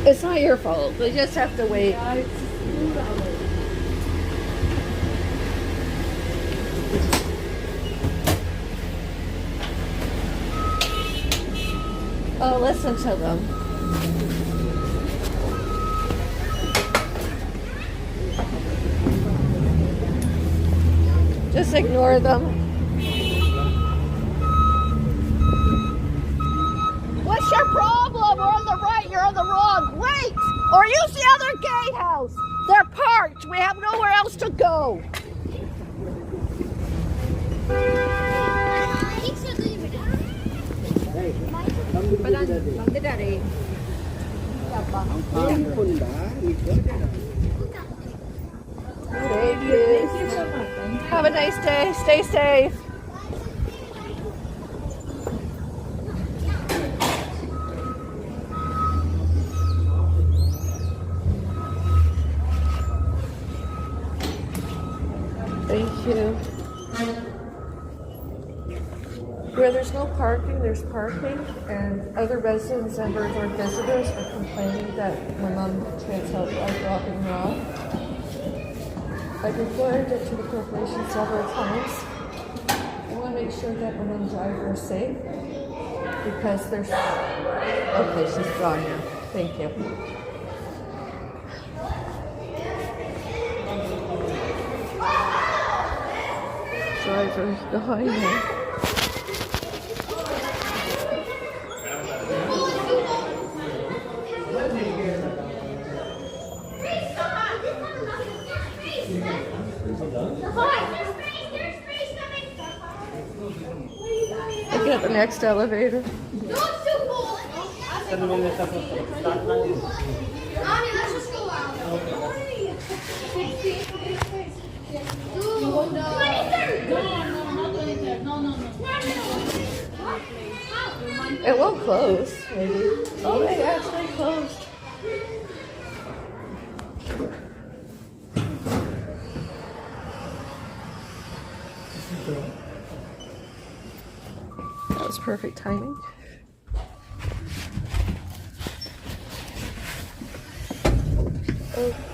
It's not your fault. We just have to wait. Oh, listen to them. Just ignore them. What's your problem? We're on the right, you're on the wrong. Wait! Or use the other gatehouse. They're parked. We have nowhere else to go. Thank you so much. Have a nice day. Stay safe. Thank you. Where there's no parking, there's parking, and other residents members or visitors are complaining that my mom can't help by dropping her off. I've reported it to the corporation several times. I want to make sure that my mom driver is safe because there's... Okay, she's gone now. Thank you. Driver's behind me. Looking at the next elevator. It won't close, maybe. Oh, it actually closed. That was perfect timing. Oh.